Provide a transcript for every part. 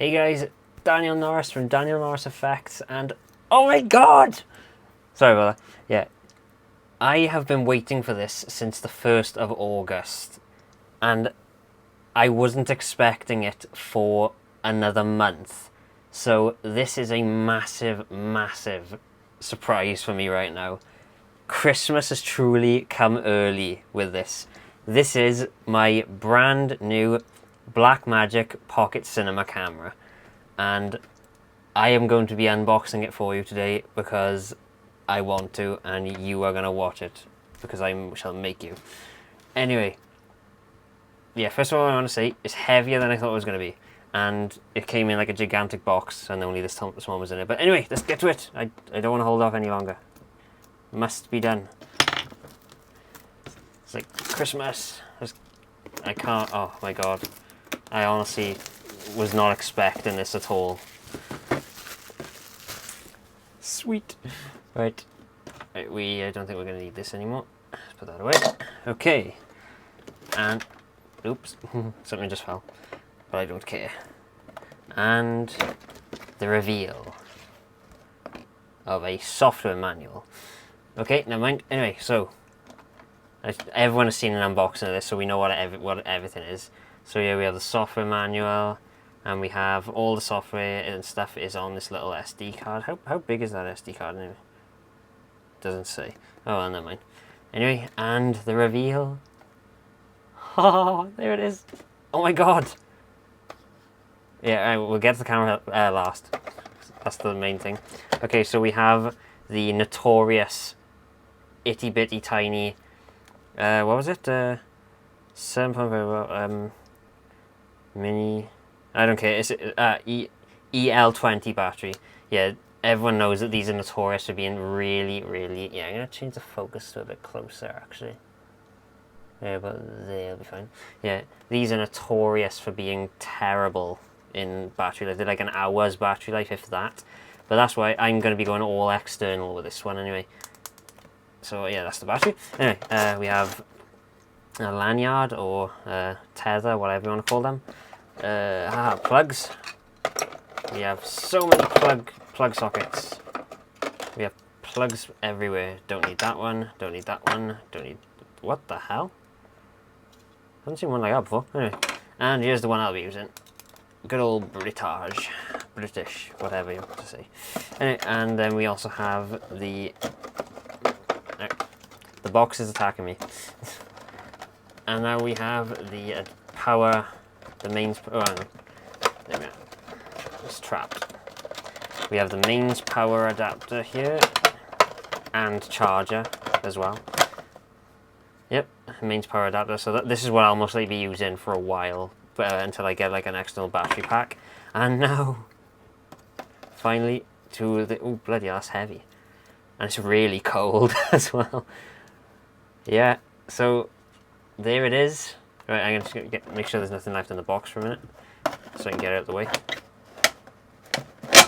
Hey guys, Daniel Norris from Daniel Norris Effects, and oh my god! Sorry about that. Yeah, I have been waiting for this since the 1st of August, and I wasn't expecting it for another month. So this is a massive, massive surprise for me right now. Christmas has truly come early with this. This is my brand new Blackmagic Pocket Cinema Camera, and I am going to be unboxing it for you today because I want to, and you are going to watch it because I shall make you. Anyway, yeah, first of all I want to say it's heavier than I thought it was going to be, and it came in like a gigantic box and only this small was in it. But anyway, let's get to it. I don't want to hold off any longer. Must be done. It's like Christmas. I can't, oh my god. I honestly was not expecting this at all. Sweet. Right. I don't think we're going to need this anymore. Let's put that away. Okay. And, oops, something just fell. But I don't care. And the reveal of a software manual. Okay, never mind. Anyway, so everyone has seen an unboxing of this, so we know what everything is. So yeah, we have the software manual, and we have all the software and stuff is on this little SD card. How big is that SD card anyway? Doesn't say. Oh well, never mind. Anyway, and the reveal. Oh, there it is. Oh my god. Yeah, we'll get to the camera last. That's the main thing. Okay, so we have the notorious itty bitty tiny. What was it? 7.5 mini. I don't care. It's EL20 battery. Yeah, everyone knows that these are notorious for being really. Yeah, I'm gonna change the focus to a bit closer actually. Yeah, but they'll be fine. Yeah, these are notorious for being terrible in battery life. They're like an hour's battery life, if that. But that's why I'm going to be going all external with this one anyway. So yeah, that's the battery. Anyway, we have a lanyard or tether, whatever you want to call them. Plugs. We have so many plug sockets. We have plugs everywhere. Don't need that one. Don't need that one. Don't need. What the hell? I haven't seen one like that before. Anyway, and here's the one I'll be using. Good old British, whatever you want to say. Anyway, and then we also have the box is attacking me. And now we have the power, the mains. Oh, no. There we go. It's trapped. We have the mains power adapter here, and charger as well. Yep, mains power adapter. So this is what I'll mostly be using for a while, until I get like an external battery pack. And now, finally, to the oh bloody hell, that's heavy, and it's really cold as well. Yeah, so there it is. Right, I'm just gonna make sure there's nothing left in the box for a minute, so I can get it out of the way.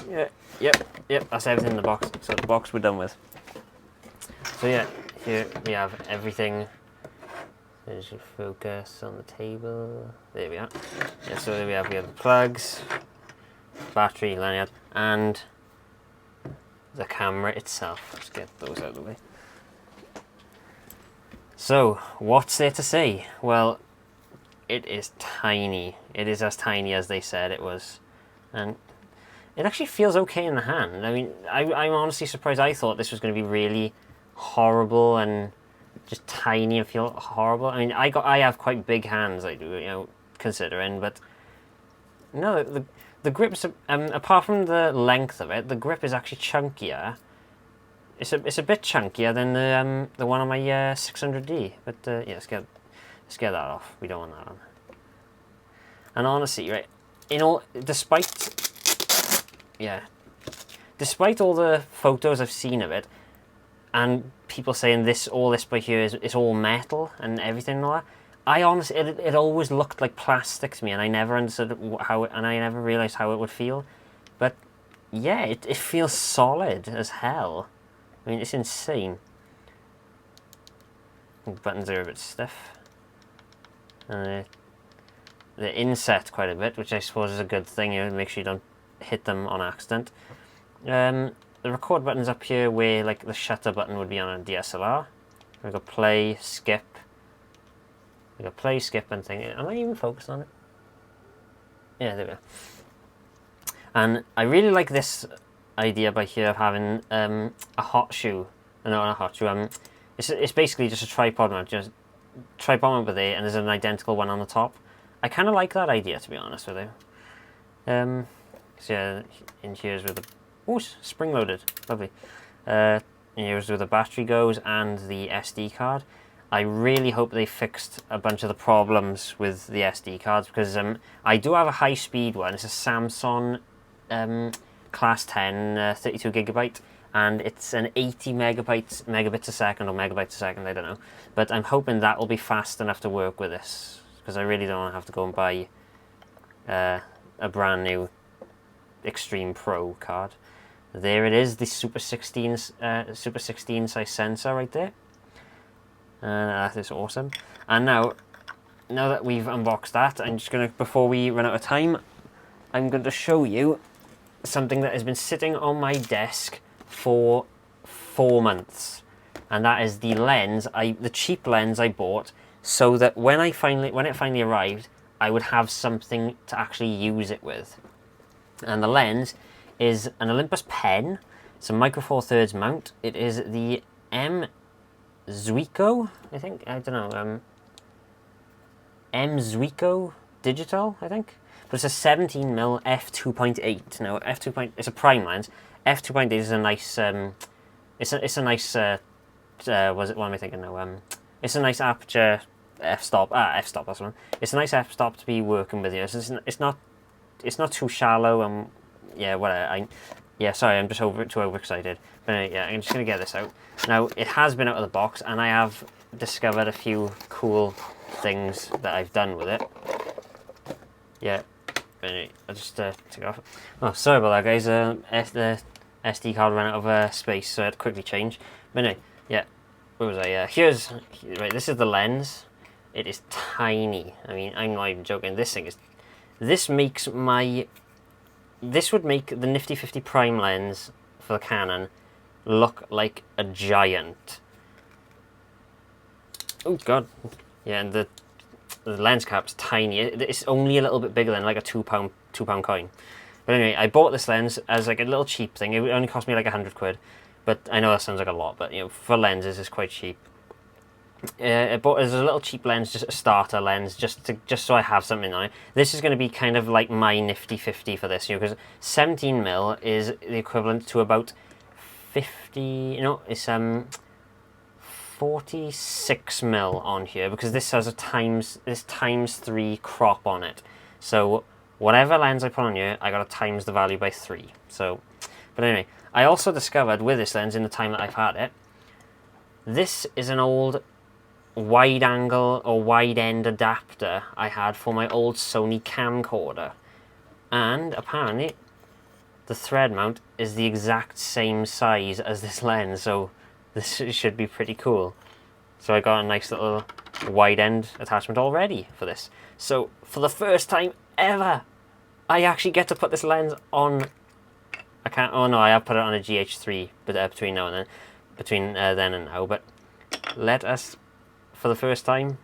Yeah, yep, that's everything in the box. So the box we're done with. So yeah, here we have everything. There's your focus on the table. There we are. Yeah, so there we have the plugs, battery, lanyard, and the camera itself. Let's get those out of the way. So, what's there to say? Well, it is tiny. It is as tiny as they said it was. And it actually feels okay in the hand. I mean, I'm honestly surprised. I thought this was going to be really horrible and just tiny and feel horrible. I mean, I have quite big hands, I do, you know, considering, but no, the grip's apart from the length of it, the grip is actually chunkier. It's a bit chunkier than the one on my 600D, but yeah, let's get that off. We don't want that on. And honestly, right, despite all the photos I've seen of it, and people saying all this by here is all metal and everything and all that, I honestly, it always looked like plastic to me, and I never understood and I never realised how it would feel. But yeah, it feels solid as hell. I mean, it's insane. The buttons are a bit stiff. And inset quite a bit, which I suppose is a good thing. You know, make sure you don't hit them on accident. The record button's up here where like the shutter button would be on a DSLR. We've got play, skip. We've got play, skip, and thing. Am I even focused on it? Yeah, there we go. And I really like this idea by here of having a hot shoe. No, not a hot shoe. It's basically just a tripod mount. Just tripod mount over there, and there's an identical one on the top. I kind of like that idea, to be honest with you. So yeah, in here's where the spring loaded, lovely. Here's where the battery goes and the SD card. I really hope they fixed a bunch of the problems with the SD cards, because I do have a high speed one. It's a Samsung class 10 32 gigabyte, and it's an 80 megabits a second, or megabytes a second, I don't know. But I'm hoping that will be fast enough to work with this, because I really don't want to have to go and buy a brand new Extreme Pro card. There it is, the Super 16 size sensor right there. That is awesome. And now that we've unboxed that, I'm just gonna, before we run out of time, I'm going to show you something that has been sitting on my desk for 4 months, and that is the lens, the cheap lens I bought, so that when it finally arrived, I would have something to actually use it with. And the lens is an Olympus pen. It's a Micro Four Thirds mount. It is the M Zuiko, I think. I don't know. M Zuiko Digital, I think. But it's a 17mm f2.8. Now it's a prime lens. F2.8 is a nice. It's a nice. What am I thinking now? It's a nice aperture f-stop. F-stop. That's one. It's a nice f-stop to be working with here. So it's not too shallow. Yeah, whatever. Sorry, I'm just too overexcited. But yeah, I'm just gonna get this out. Now it has been out of the box, and I have discovered a few cool things that I've done with it. Yeah. Anyway, I'll just take it off. Oh, sorry about that, guys. The SD card ran out of space, so I had to quickly change. But anyway, yeah. Where was I? Right. This is the lens. It is tiny. I mean, I'm not even joking. This would make the Nifty 50 prime lens for the Canon look like a giant. Oh God. Yeah, and the lens cap's tiny. It's only a little bit bigger than like a £2 coin. But anyway, I bought this lens as like a little cheap thing. It only cost me like 100 quid. But I know that sounds like a lot, but you know, for lenses it's quite cheap. I bought it as a little cheap lens, just a starter lens, just so I have something on it. This is going to be kind of like my Nifty 50 for this, you know, because 17mm is the equivalent to about 50. You know, it's 46mm on here, because this has a times 3 crop on it. So whatever lens I put on here, I got to times the value by 3. So, but anyway, I also discovered with this lens in the time that I've had it, this is an old wide angle or wide end adapter I had for my old Sony camcorder, and apparently the thread mount is the exact same size as this lens, so this should be pretty cool. So I got a nice little wide end attachment already for this. So for the first time ever, I actually get to put this lens on. I have put it on a GH3, but between then and now. But let us, for the first time,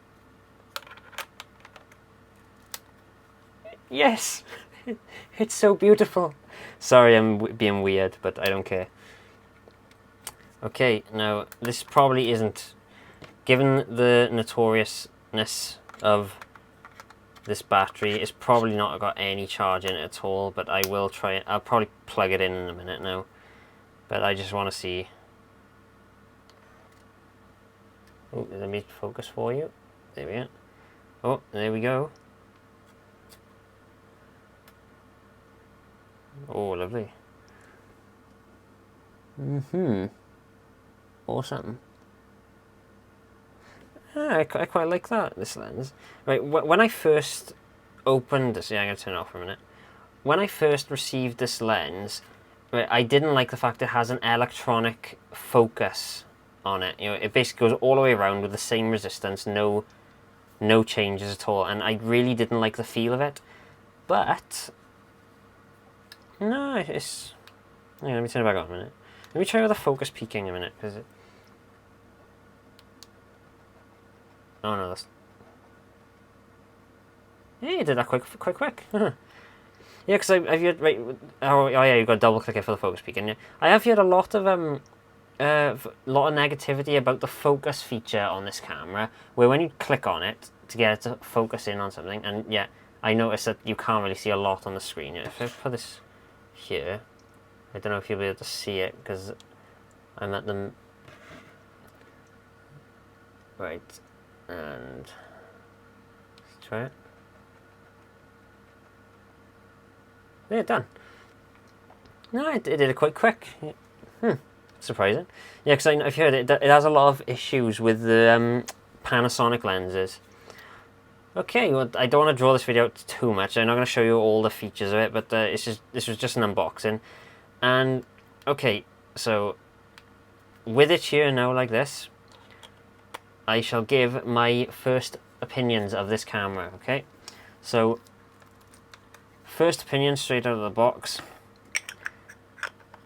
yes, it's so beautiful. Sorry, I'm being weird, but I don't care. Okay, now this probably isn't, given the notoriousness of this battery, it's probably not got any charge in it at all, but I will try it. I'll probably plug it in a minute now, but I just want to see. Oh, let me focus for you. There we go. Oh, there we go. Oh, lovely. Awesome. I quite like this lens. Right, when I first opened this, yeah, I'm going to turn it off for a minute. When I first received this lens, right, I didn't like the fact it has an electronic focus on it. You know, it basically goes all the way around with the same resistance, no no changes at all, and I really didn't like the feel of it. But no, it's... Yeah, let me turn it back on a minute. Let me try with the focus peaking a minute, because it... Oh no, that's... Yeah, you did that quick. Yeah, because I've heard... Right, oh yeah, you've got to double click it for the focus peaking, yeah. I have heard a lot of negativity about the focus feature on this camera, where when you click on it to get it to focus in on something, and yeah, I noticed that you can't really see a lot on the screen. Yeah, if I put this here, I don't know if you'll be able to see it because I'm at the... Right, and let's try it. Yeah, done. No, it did it quite quick. Yeah. Surprising. Yeah, because I've heard it has a lot of issues with the Panasonic lenses. Okay, well, I don't want to draw this video out too much. I'm not going to show you all the features of it, but this was just an unboxing. And, okay, so with it here now like this, I shall give my first opinions of this camera, okay? So, first opinion straight out of the box.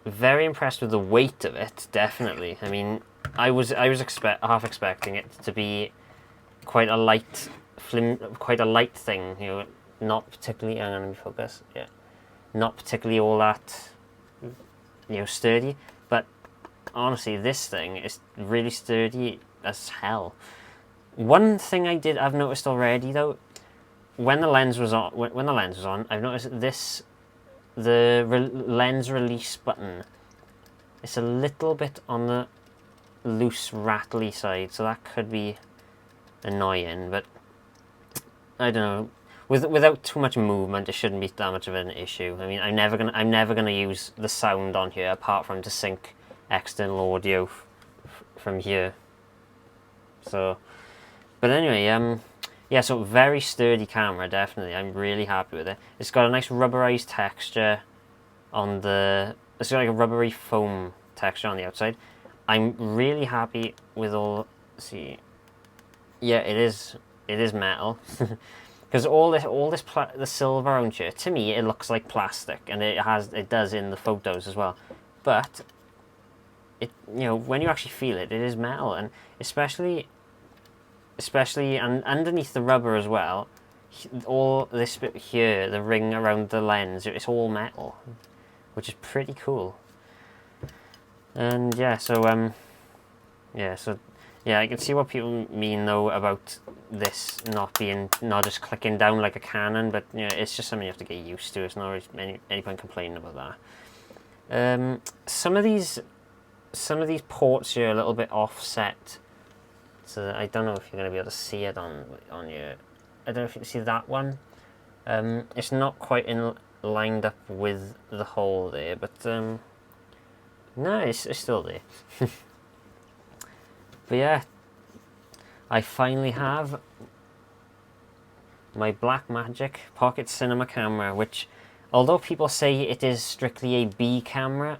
Very impressed with the weight of it, definitely. I mean, I was half expecting it to be quite a light thing, you know, not particularly. I'm gonna focus, yeah, not particularly all that, you know, sturdy. But honestly, this thing is really sturdy as hell. One thing I've noticed already though, when the lens was on, I've noticed that the lens release button, it's a little bit on the loose, rattly side, so that could be annoying, but I don't know. Without too much movement, it shouldn't be that much of an issue. I mean, I'm never gonna use the sound on here apart from to sync external audio from here. So, but anyway, yeah, so very sturdy camera, definitely. I'm really happy with it. It's got a nice rubberized texture on the... It's got like a rubbery foam texture on the outside. I'm really happy with all... See, yeah, it is metal. Because the silver on here, to me, it looks like plastic, and it does in the photos as well. But it, you know, when you actually feel it, it is metal, and especially and underneath the rubber as well, all this bit here, the ring around the lens, it's all metal, which is pretty cool. And yeah, so yeah, I can see what people mean though about this not just clicking down like a Canon, but you know, it's just something you have to get used to. It's not really any point complaining about that. Some of these ports here are a little bit offset. So I don't know if you're going to be able to see it on your... I don't know if you can see that one. It's not quite lined up with the hole there, but no, it's still there. But yeah, I finally have my Blackmagic Pocket Cinema Camera, which, although people say it is strictly a B camera,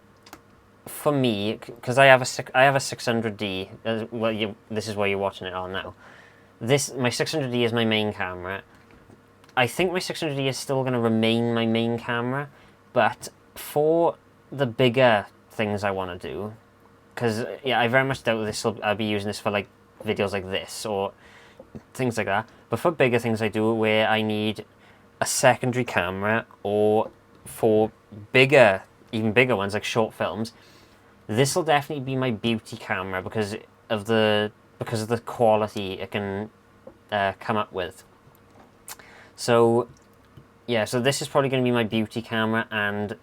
for me, because I have a 600D. Well, this is where you're watching it on now. My 600D is my main camera. I think my 600D is still going to remain my main camera, but for the bigger things I want to do, because yeah, I very much doubt I'll be using this for like videos like this or things like that. But for bigger things I do, where I need a secondary camera, or for even bigger ones like short films, this will definitely be my beauty camera because of the quality it can come up with. So yeah, so this is probably going to be my beauty camera, and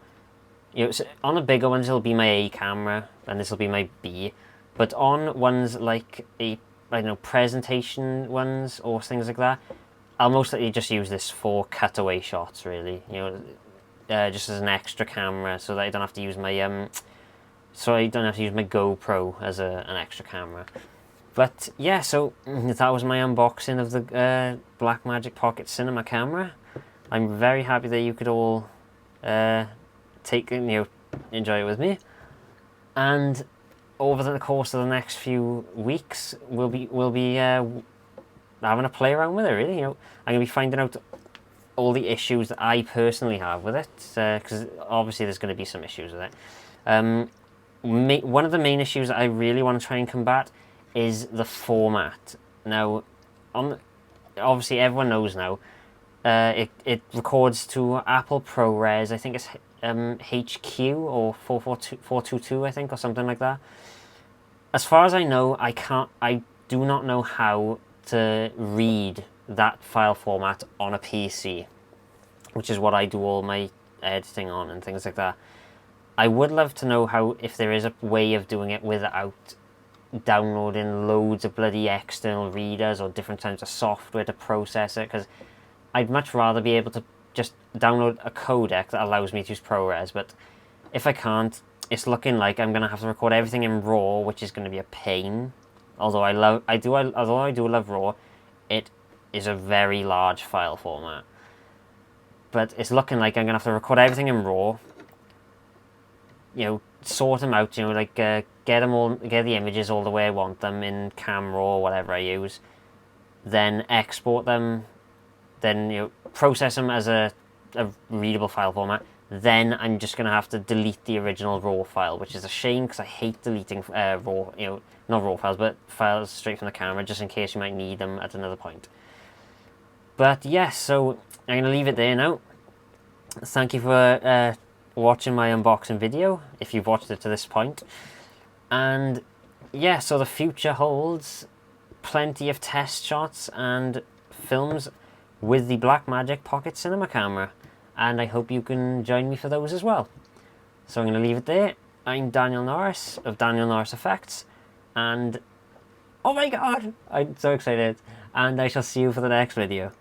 you know, so on the bigger ones it'll be my A camera, and this will be my B. But on ones like I don't know, presentation ones or things like that, I'll most likely just use this for cutaway shots, really. You know, just as an extra camera, so that I don't have to use my GoPro as an extra camera. But yeah, so that was my unboxing of the Blackmagic Pocket Cinema Camera. I'm very happy that you could all enjoy it with me. And over the course of the next few weeks, we'll be having a play around with it, really. You know, I'm going to be finding out all the issues that I personally have with it, because obviously there's going to be some issues with it. One of the main issues that I really want to try and combat is the format. Now, obviously everyone knows now, it records to Apple ProRes. I think it's HQ or 422, I think, or something like that. As far as I know, I do not know how to read that file format on a PC, which is what I do all my editing on and things like that. I would love to know if there is a way of doing it without downloading loads of bloody external readers or different types of software to process it, because I'd much rather be able to just download a codec that allows me to use ProRes. But if I can't, it's looking like I'm going to have to record everything in RAW, which is going to be a pain. Although I do love RAW, it is a very large file format. But it's looking like I'm going to have to record everything in RAW, you know, sort them out, you know, like get the images all the way I want them in Camera or whatever I use, then export them, then, you know, process them as a readable file format. Then I'm just going to have to delete the original RAW file, which is a shame because I hate deleting RAW, you know, not RAW files, but files straight from the camera, just in case you might need them at another point. But yes, so I'm going to leave it there now. Thank you for watching my unboxing video, if you've watched it to this point. And yeah, so the future holds plenty of test shots and films with the Blackmagic Pocket Cinema Camera, and I hope you can join me for those as well. So I'm going to leave it there. I'm Daniel Norris of Daniel Norris Effects, and oh my god, I'm so excited, and I shall see you for the next video.